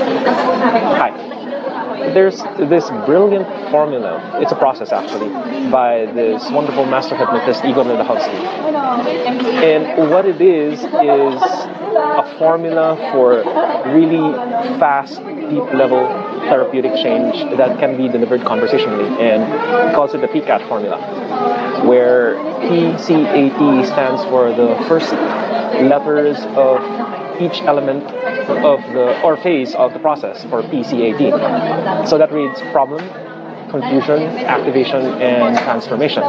Hi. There's this brilliant formula. It's a process, actually, by this wonderful master hypnotist, Igor Ledahovsky. And what it is a formula for really fast, deep-level therapeutic change that can be delivered conversationally. And he calls it the PCAT formula, where PCAT stands for the first letters of each element of or phase of the process for PCAT. So that reads problem, confusion, activation, and transformation.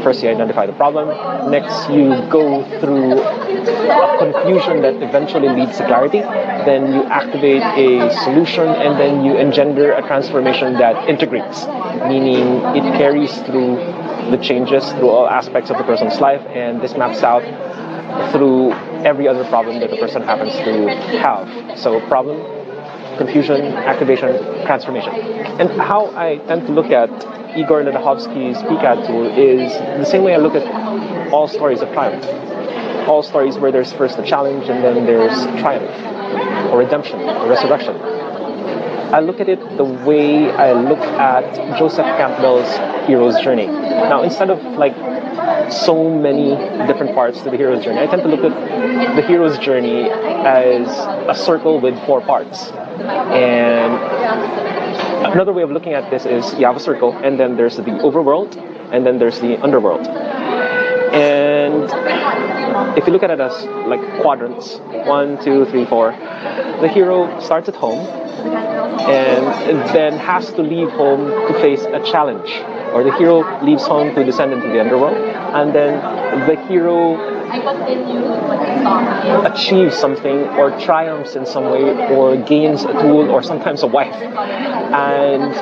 First, you identify the problem. Next, you go through a confusion that eventually leads to clarity. Then you activate a solution, and then you engender a transformation that integrates, meaning it carries through the changes through all aspects of the person's life, and this maps out through every other problem that the person happens to have. So problem, confusion, activation, transformation. And how I tend to look at Igor Ledahovsky's PCAT tool is the same way I look at all stories of triumph. All stories where there's first a challenge and then there's triumph, or redemption, or resurrection. I look at it the way I look at Joseph Campbell's hero's journey. Now, instead of like so many different parts to the hero's journey, I tend to look at the hero's journey as a circle with 4 parts. And another way of looking at this is you have a circle, and then there's the overworld, and then there's the underworld. And if you look at it as like quadrants, 1, 2, 3, 4, the hero starts at home and then has to leave home to face a challenge. Or the hero leaves home to descend into the underworld, and then the hero achieves something or triumphs in some way or gains a tool or sometimes a wife, and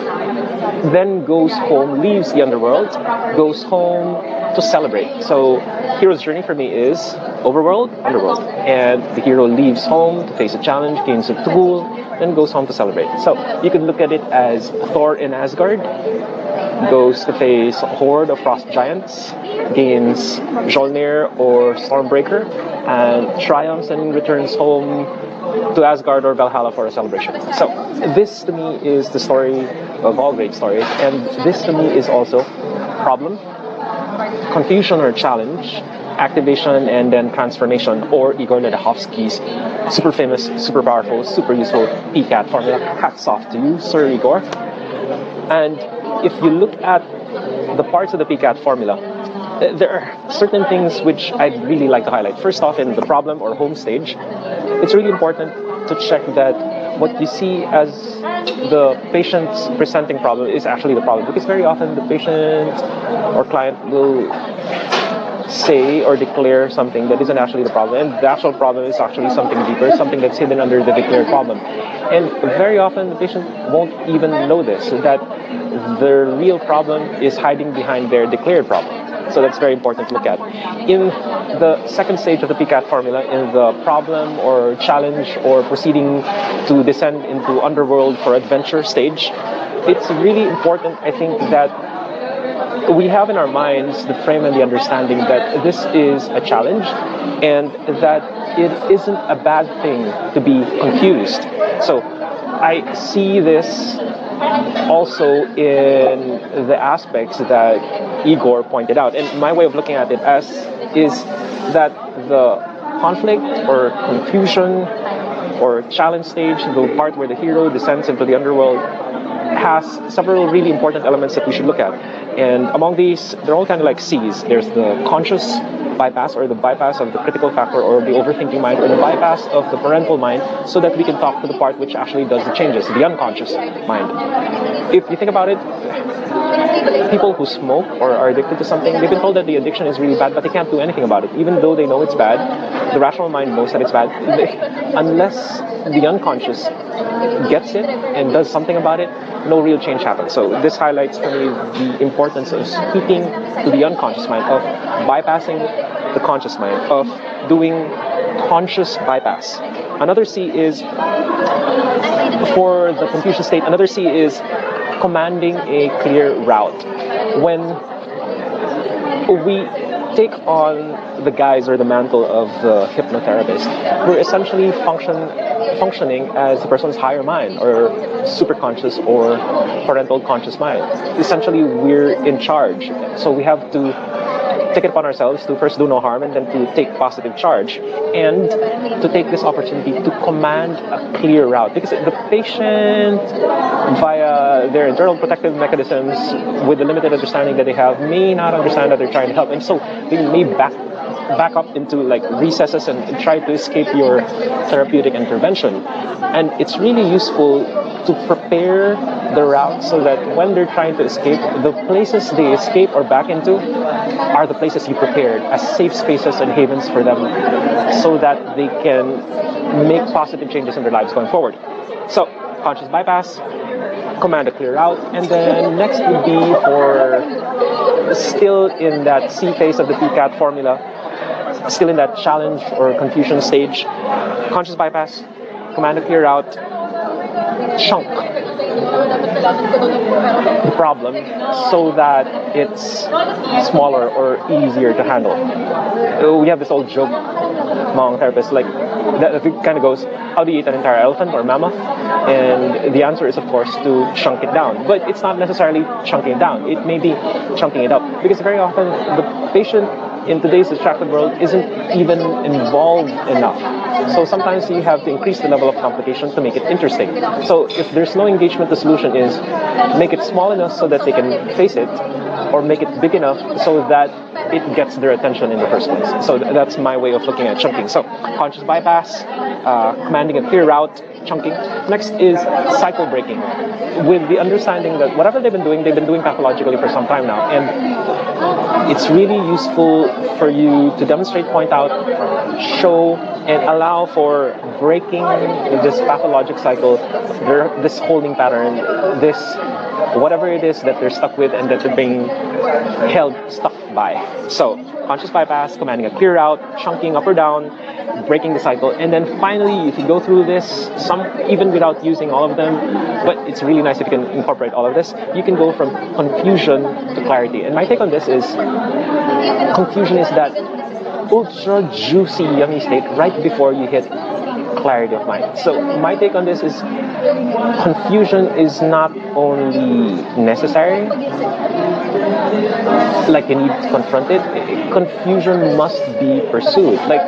then goes home, leaves the underworld, goes home to celebrate. So hero's journey for me is overworld, underworld, and the hero leaves home to face a challenge, gains a tool, then goes home to celebrate. So you could look at it as Thor in Asgard goes to face a horde of frost giants, gains Mjolnir or Stormbreaker, and triumphs and returns home to Asgard or Valhalla for a celebration. So this to me is the story of all great stories, and this to me is also problem, confusion or challenge, activation, and then transformation, or Igor Ledahovsky's super famous, super powerful, super useful PCAT formula. Hats off to you, Sir Igor. And if you look at the parts of the PCAT formula, there are certain things which I'd really like to highlight. First off, in the problem or home stage, it's really important to check that what you see as the patient's presenting problem is actually the problem, because very often the patient or client will say or declare something that isn't actually the problem, and the actual problem is actually something deeper, something that's hidden under the declared problem. And very often the patient won't even know this, that their real problem is hiding behind their declared problem. So that's very important to look at. In the second stage of the PCAT formula, in the problem or challenge or proceeding to descend into underworld for adventure stage, it's really important, I think, that we have in our minds the frame and the understanding that this is a challenge and that it isn't a bad thing to be confused. So I see this also in the aspects that Igor pointed out. And my way of looking at it is that the conflict or confusion or challenge stage, the part where the hero descends into the underworld, has several really important elements that we should look at. And among these, they're all kind of like C's. There's the conscious bypass, or the bypass of the critical factor or the overthinking mind, or the bypass of the parental mind, so that we can talk to the part which actually does the changes, the unconscious mind. If you think about it, people who smoke or are addicted to something, they've been told that the addiction is really bad, but they can't do anything about it. Even though they know it's bad, the rational mind knows that it's bad. Unless the unconscious gets it and does something about it, no real change happens. So this highlights for me the importance of speaking to the unconscious mind, of bypassing the conscious mind, of doing conscious bypass. Another C is, for the confusion state, another C is commanding a clear route. When we take on the guise or the mantle of the hypnotherapist. We're essentially functioning as the person's higher mind or superconscious or parental conscious mind. Essentially, we're in charge. So we have to take it upon ourselves to first do no harm and then to take positive charge and to take this opportunity to command a clear route, because the patient, via their internal protective mechanisms, with the limited understanding that they have, may not understand that they're trying to help, and so they may back up into like recesses and try to escape your therapeutic intervention. And it's really useful to prepare the route so that when they're trying to escape, the places they escape or back into are the places you prepared as safe spaces and havens for them, so that they can make positive changes in their lives going forward. So, conscious bypass, command a clear route, and then next would be for still in that C phase of the PCAT formula, still in that challenge or confusion stage, conscious bypass, command a clear route, chunk the problem so that it's smaller or easier to handle. We have this old joke among therapists, like that kind of goes, how do you eat an entire elephant or mammoth? And the answer is, of course, to chunk it down. But it's not necessarily chunking it down. It may be chunking it up, because very often the patient in today's distracted world isn't even involved enough. So sometimes you have to increase the level of complication to make it interesting. So if there's no engagement, the solution is make it small enough so that they can face it, or make it big enough so that it gets their attention in the first place. So that's my way of looking at chunking. So conscious bypass, commanding a clear route, chunking. Next is cycle breaking, with the understanding that whatever they've been doing pathologically for some time now, and it's really useful for you to demonstrate, point out, show, and allow for breaking this pathologic cycle, this holding pattern, this whatever it is that they're stuck with and that they're being stuck by. So, conscious bypass, commanding a clear route, chunking up or down, breaking the cycle, and then finally, if you go through this, even without using all of them, but it's really nice if you can incorporate all of this, you can go from confusion to clarity. And my take on this is, confusion is that ultra juicy, yummy state right before you hit clarity of mind. So my take on this is, confusion is not only necessary, like you need to confront it, confusion must be pursued. Like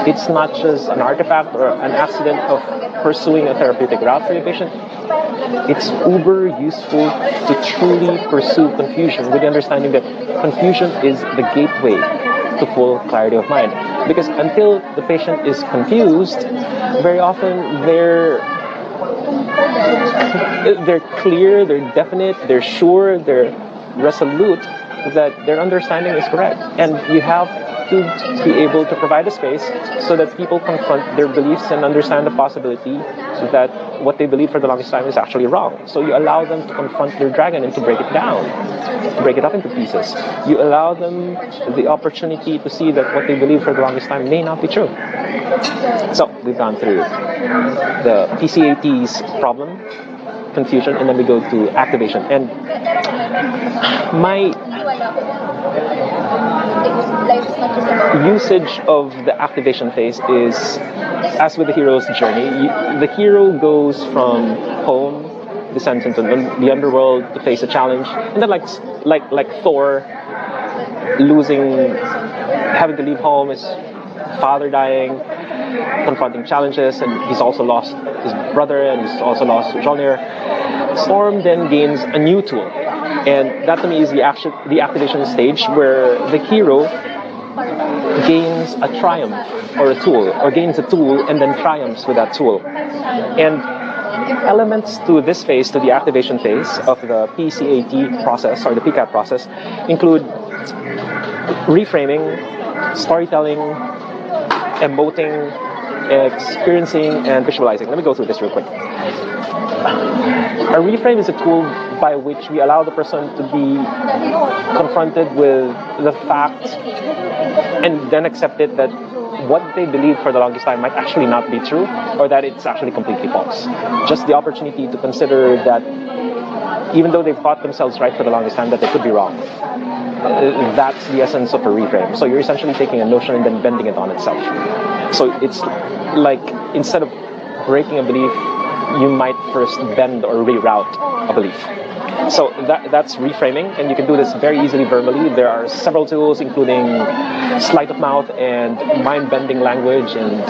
it's not just an artifact or an accident of pursuing a therapeutic route for your patient. It's uber useful to truly pursue confusion with the understanding that confusion is the gateway to full clarity of mind. Because until the patient is confused, very often they're clear, they're definite, they're sure, they're resolute that their understanding is correct. And you have to be able to provide a space so that people confront their beliefs and understand the possibility that what they believe for the longest time is actually wrong. So you allow them to confront their dragon and to break it down, to break it up into pieces. You allow them the opportunity to see that what they believe for the longest time may not be true. So we've gone through the PCAT's problem, confusion, and then we go to activation. And my usage of the activation phase is, as with the hero's journey, the hero goes from home, descends into the underworld to face a challenge, and then like Thor, having to leave home, his father dying, confronting challenges, and he's also lost his brother, and he's also lost Mjolnir. Storm then gains a new tool, and that to me is the activation stage, where the hero gains a triumph or a tool, or gains a tool and then triumphs with that tool. And elements to this phase, to the activation phase of the PCAT process or the PCAT process, include reframing, storytelling, emoting, experiencing, and visualizing. Let me go through this real quick. A reframe is a tool by which we allow the person to be confronted with the fact and then accept it that what they believe for the longest time might actually not be true, or that it's actually completely false. Just the opportunity to consider that even though they've thought themselves right for the longest time, that they could be wrong. That's the essence of a reframe. So you're essentially taking a notion and then bending it on itself. So it's like, instead of breaking a belief, you might first bend or reroute a belief. So that's reframing, and you can do this very easily verbally. There are several tools, including sleight of mouth and mind-bending language and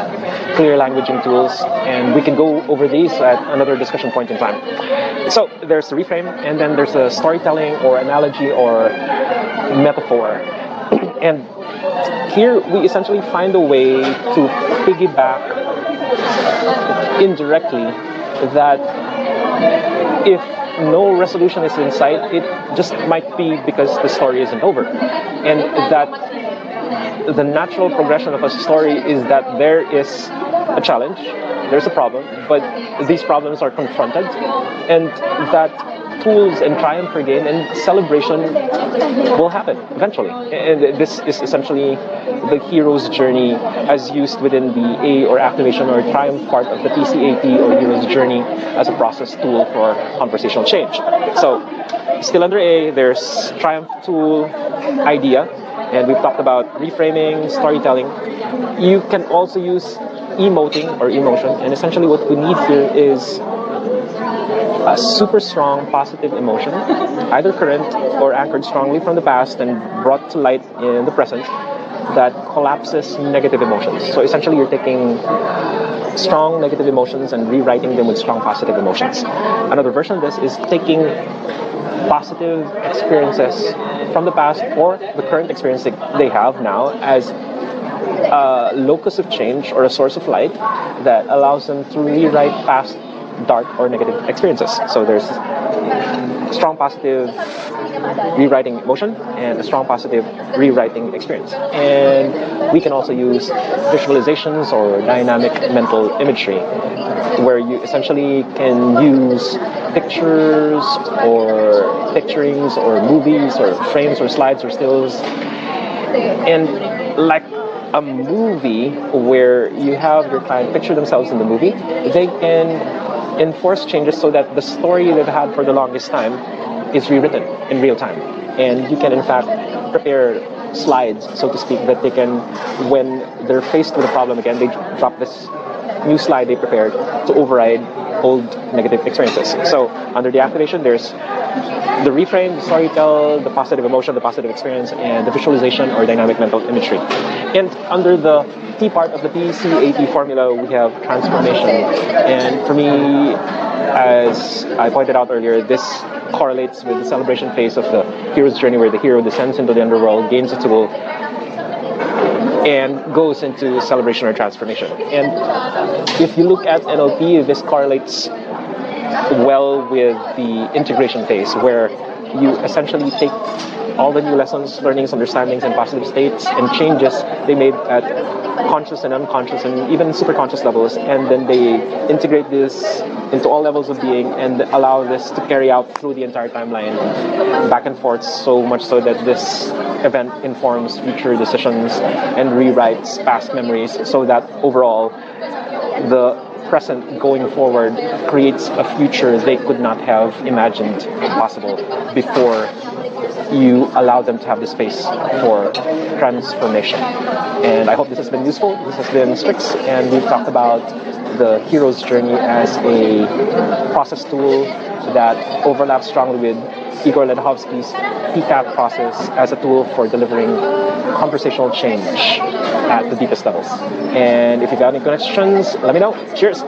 clear languaging tools, and we can go over these at another discussion point in time. So there's the reframe, and then there's the storytelling or analogy or metaphor. And here we essentially find a way to piggyback indirectly that if no resolution is in sight, it just might be because the story isn't over. And that the natural progression of a story is that there is a challenge, there's a problem, but these problems are confronted, and that tools and triumph are gained, and celebration will happen eventually. And this is essentially the hero's journey as used within the A or activation or triumph part of the PCAT or hero's journey as a process tool for conversational change. So still under A, there's triumph tool idea, and we've talked about reframing, storytelling. You can also use emoting or emotion, and essentially what we need here is a super strong positive emotion, either current or anchored strongly from the past and brought to light in the present, that collapses negative emotions. So essentially you're taking strong negative emotions and rewriting them with strong positive emotions. Another version of this is taking positive experiences from the past or the current experience that they have now as a locus of change or a source of light that allows them to rewrite past dark or negative experiences. So there's strong positive rewriting emotion and a strong positive rewriting experience. And we can also use visualizations or dynamic mental imagery, where you essentially can use pictures or picturings or movies or frames or slides or stills. And like a movie where you have your client picture themselves in the movie, they can enforce changes so that the story they've had for the longest time is rewritten in real time. And you can in fact prepare slides, so to speak, that they can, when they're faced with a problem again, they drop this new slide they prepared to override old negative experiences. So under the activation, there's the reframe, the storytell, the positive emotion, the positive experience, and the visualization or dynamic mental imagery. And under the T part of the PCAT formula, we have transformation. And for me, as I pointed out earlier, this correlates with the celebration phase of the hero's journey, where the hero descends into the underworld, gains a tool, and goes into celebration or transformation. And if you look at NLP, this correlates well with the integration phase, where you essentially take all the new lessons, learnings, understandings, and positive states and changes they made at conscious and unconscious and even superconscious levels, and then they integrate this into all levels of being and allow this to carry out through the entire timeline, back and forth, so much so that this event informs future decisions and rewrites past memories, so that overall the present going forward creates a future they could not have imagined possible before you allow them to have the space for transformation. And I hope this has been useful. This has been Strix, and we've talked about the hero's journey as a process tool that overlaps strongly with Igor Ledhovsky's PCAT process as a tool for delivering conversational change at the deepest levels. And if you've got any questions, let me know. Cheers!